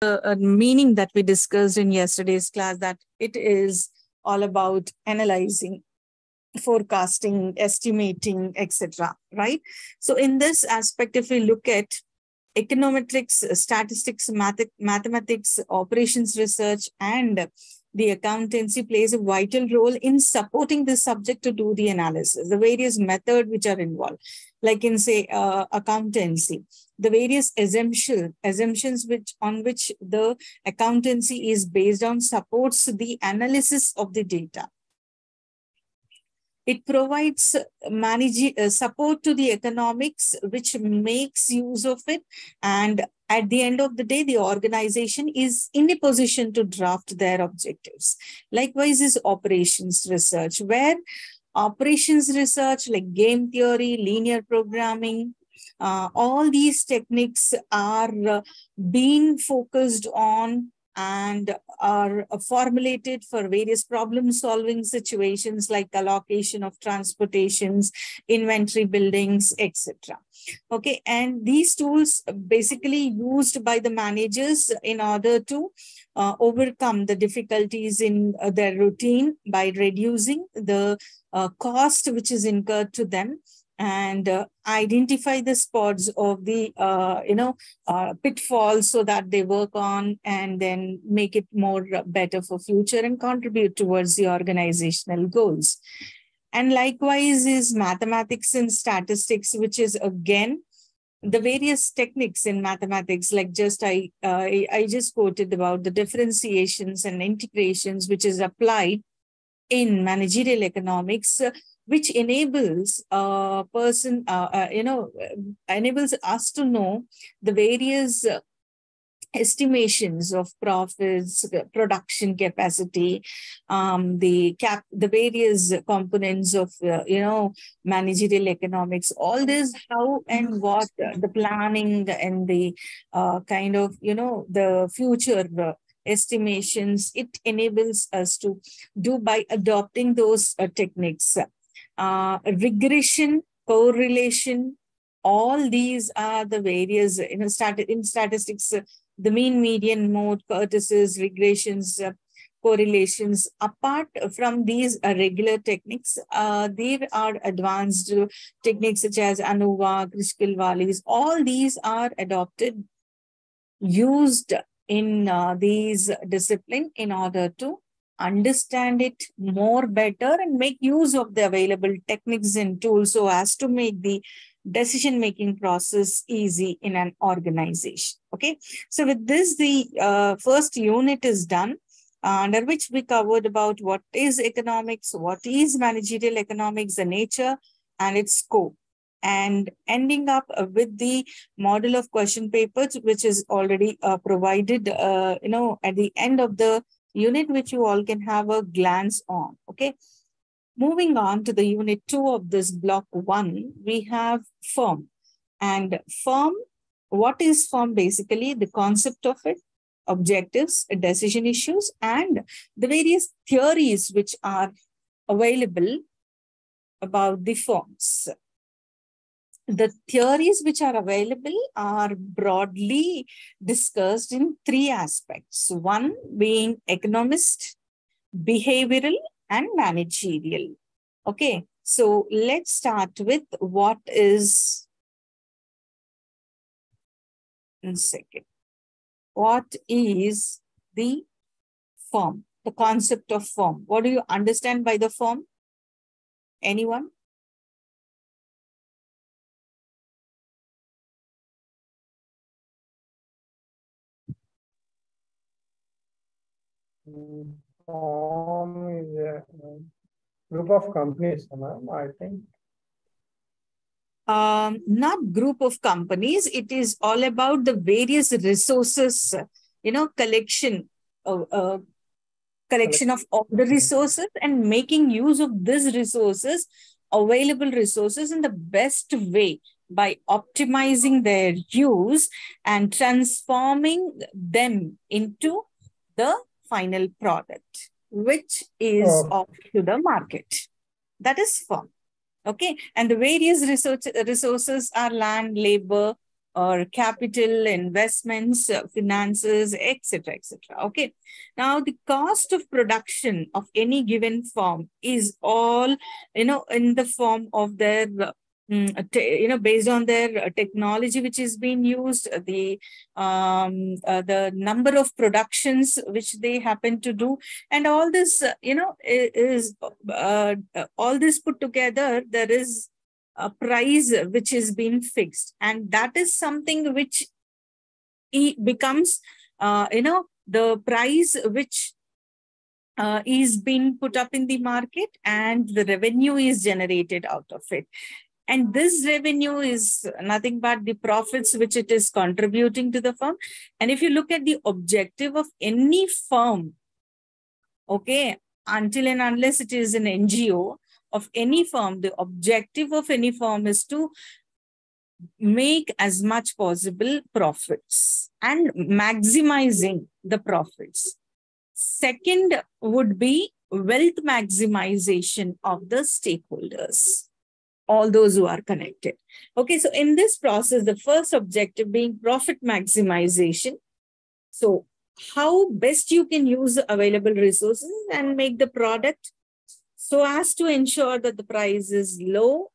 meaning that we discussed in yesterday's class, that it is all about analyzing, forecasting, estimating, etc. Right? So in this aspect, if we look at econometrics, statistics, mathematics, operations research, and the accountancy plays a vital role in supporting the subject to do the analysis, the various methods which are involved, like in, say, accountancy, the various assumptions on which the accountancy is based on supports the analysis of the data. It provides support to the economics, which makes use of it. And at the end of the day, the organization is in a position to draft their objectives. Likewise is operations research, where operations research like game theory, linear programming, all these techniques are being focused on and are formulated for various problem-solving situations like allocation of transportations, inventory buildings, etc. Okay, and these tools basically used by the managers in order to overcome the difficulties in their routine by reducing the cost which is incurred to them, and identify the spots of the pitfalls so that they work on and then make it more better for future and contribute towards the organizational goals. And likewise is mathematics and statistics, which is again the various techniques in mathematics, like I just quoted about the differentiations and integrations, which is applied in managerial economics, which enables a person, enables us to know the various estimations of profits, production capacity, the various components of managerial economics. All this, how and what the planning and the kind of the future estimations, it enables us to do by adopting those techniques. Regression, correlation, all these are the various in statistics, the mean, median, mode, kurtosis, regressions, correlations. Apart from these regular techniques, there are advanced techniques such as ANOVA, critical values. All these are adopted, used in these discipline in order to understand it more better and make use of the available techniques and tools so as to make the decision-making process easy in an organization. Okay, so with this, the first unit is done, under which we covered about what is economics, what is managerial economics, the nature and its scope, and ending up with the model of question papers, which is already provided, at the end of the unit, which you all can have a glance on. Okay. Moving on to the unit 2 of this block 1, we have firm. And firm, what is firm? Basically, the concept of it, objectives, decision issues, and the various theories which are available about the firms. The theories which are available are broadly discussed in 3 aspects. One being economist, behavioral, and managerial. Okay, so let's start with what is, one second. What is the firm? The concept of firm. What do you understand by the firm? Anyone? Firm is a group of companies, I think. Not group of companies. It is all about the various resources, collection of all the resources and making use of these resources, available resources, in the best way by optimizing their use and transforming them into the final product, which is offered to the market. That is firm. Okay, and the various resources are land, labor, or capital, investments, finances, etc., etc. Okay. Now, the cost of production of any given firm is all, in the form of their, based on their technology which is being used, the number of productions which they happen to do, and all this, is all this put together. There is a price which is being fixed, and that is something which becomes the price which is being put up in the market, and the revenue is generated out of it. And this revenue is nothing but the profits which it is contributing to the firm. And if you look at the objective of any firm, okay, until and unless it is an NGO of any firm, the objective of any firm is to make as much possible profits and maximizing the profits. Second would be wealth maximization of the stakeholders, all those who are connected. Okay, so in this process, the first objective being profit maximization. So how best you can use the available resources and make the product so as to ensure that the price is low.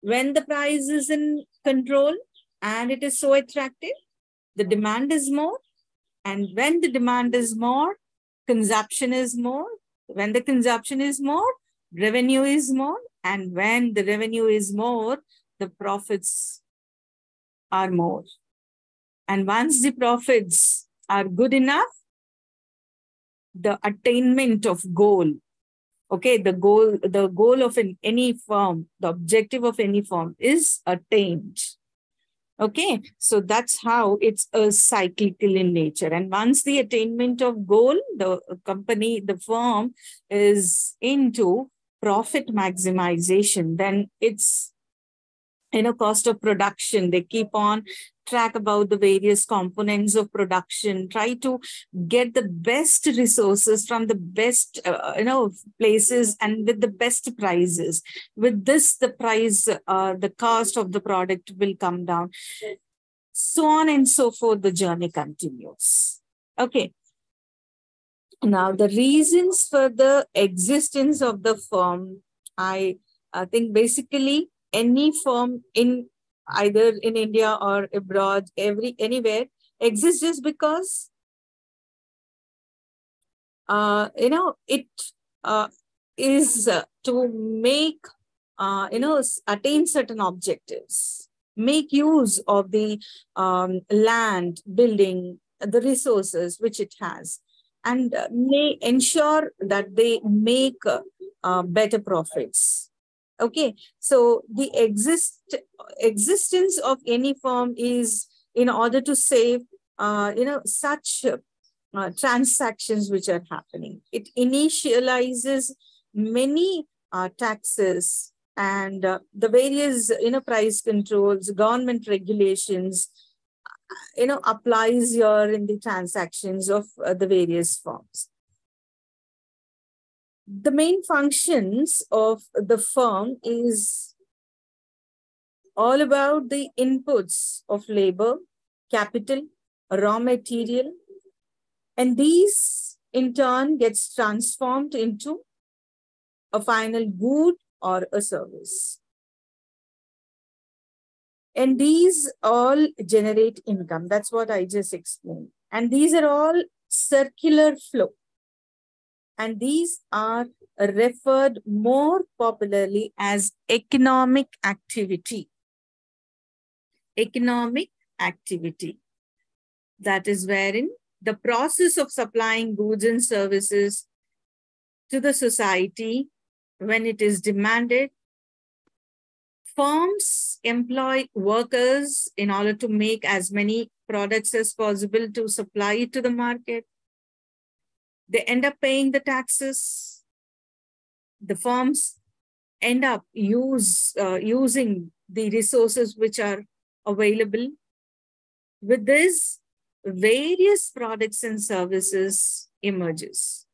When the price is in control and it is so attractive, the demand is more. And when the demand is more, consumption is more. When the consumption is more, revenue is more. And when the revenue is more, the profits are more. And once the profits are good enough, the attainment of goal, okay, the goal of any firm, the objective of any firm is attained. Okay, so that's how it's a cyclical in nature. And once the attainment of goal, the company, the firm is into profit maximization, then it's, cost of production. They keep on track about the various components of production, try to get the best resources from the best, places and with the best prices. With this, the price, the cost of the product will come down. So on and so forth, the journey continues. Okay. Now, the reasons for the existence of the firm, I think basically any firm in either in India or abroad, anywhere exists just because it is to make attain certain objectives, make use of the land, building, the resources which it has, and may ensure that they make better profits. Okay, so the existence of any firm is in order to save, such transactions which are happening. It initializes many taxes and the various, price controls, government regulations, applies here in the transactions of the various firms. The main functions of the firm is all about the inputs of labor, capital, raw material, and these in turn gets transformed into a final good or a service. And these all generate income. That's what I just explained. And these are all circular flow. And these are referred more popularly as economic activity. Economic activity. That is wherein the process of supplying goods and services to the society when it is demanded. Firms employ workers in order to make as many products as possible to supply it to the market. They end up paying the taxes. The firms end up using the resources which are available. With this, various products and services emerges.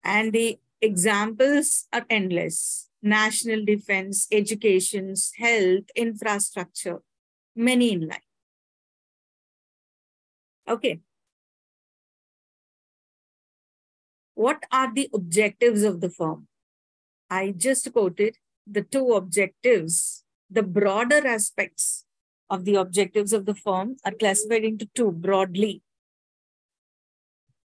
And the examples are endless. National defense, education, health, infrastructure, many in line. Okay. What are the objectives of the firm? I just quoted the two objectives. The broader aspects of the objectives of the firm are classified into two broadly.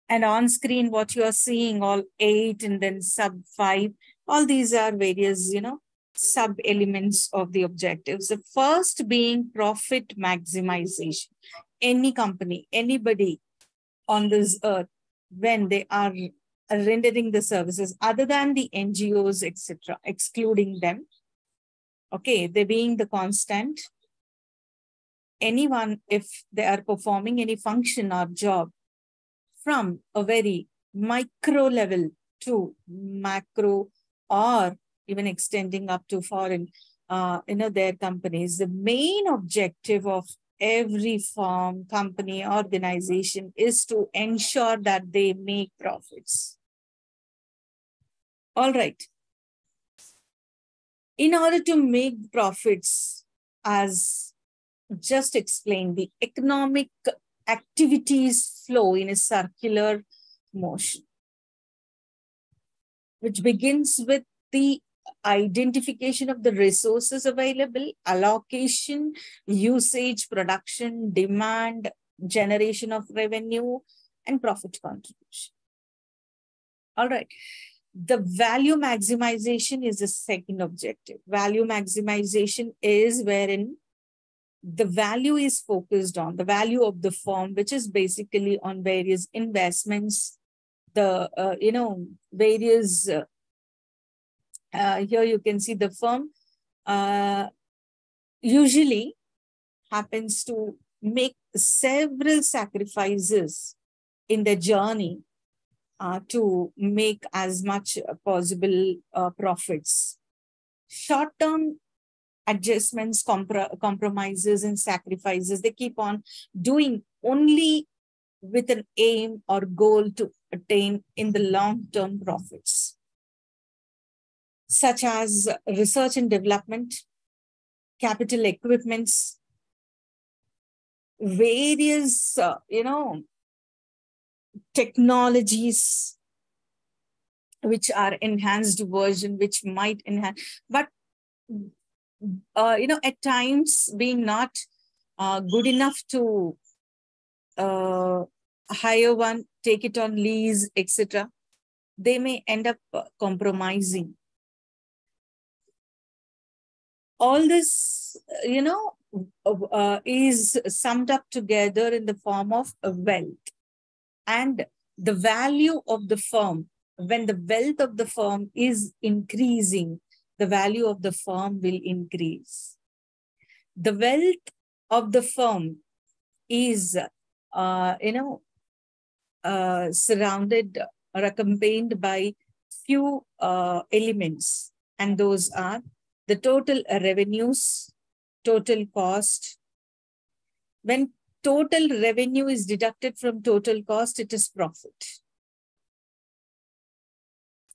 And on screen, what you are seeing, all 8 and then sub 5, all these are various, sub elements of the objectives. The first being profit maximization. Any company, anybody on this earth, when they are rendering the services other than the NGOs, etc., excluding them, okay, they being the constant, anyone, if they are performing any function or job from a very micro level to macro, or even extending up to foreign, their companies, the main objective of every firm, company, organization is to ensure that they make profits. All right. In order to make profits, as just explained, the economic activities flow in a circular motion, which begins with the identification of the resources available, allocation, usage, production, demand, generation of revenue, and profit contribution. All right. The value maximization is the second objective. Value maximization is wherein the value is focused on the value of the firm, which is basically on various investments, the, various, here you can see the firm usually happens to make several sacrifices in the journey to make as much possible profits. Short-term adjustments, compromises, and sacrifices, they keep on doing only with an aim or goal to attain in the long-term profits, such as research and development, capital equipments, various, technologies, which are enhanced version, which might enhance, but at times being not good enough to hire one, take it on lease, etc., they may end up compromising. All this, is summed up together in the form of wealth. And the value of the firm, when the wealth of the firm is increasing, the value of the firm will increase. The wealth of the firm is, surrounded or accompanied by few elements, and those are the total revenues, total cost. When total revenue is deducted from total cost, it is profit.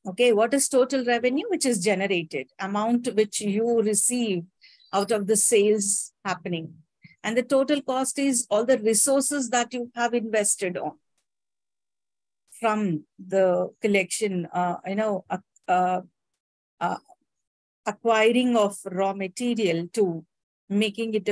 Okay, what is total revenue? Which is generated, amount which you receive out of the sales happening. And the total cost is all the resources that you have invested on, from the collection, acquiring of raw material to making it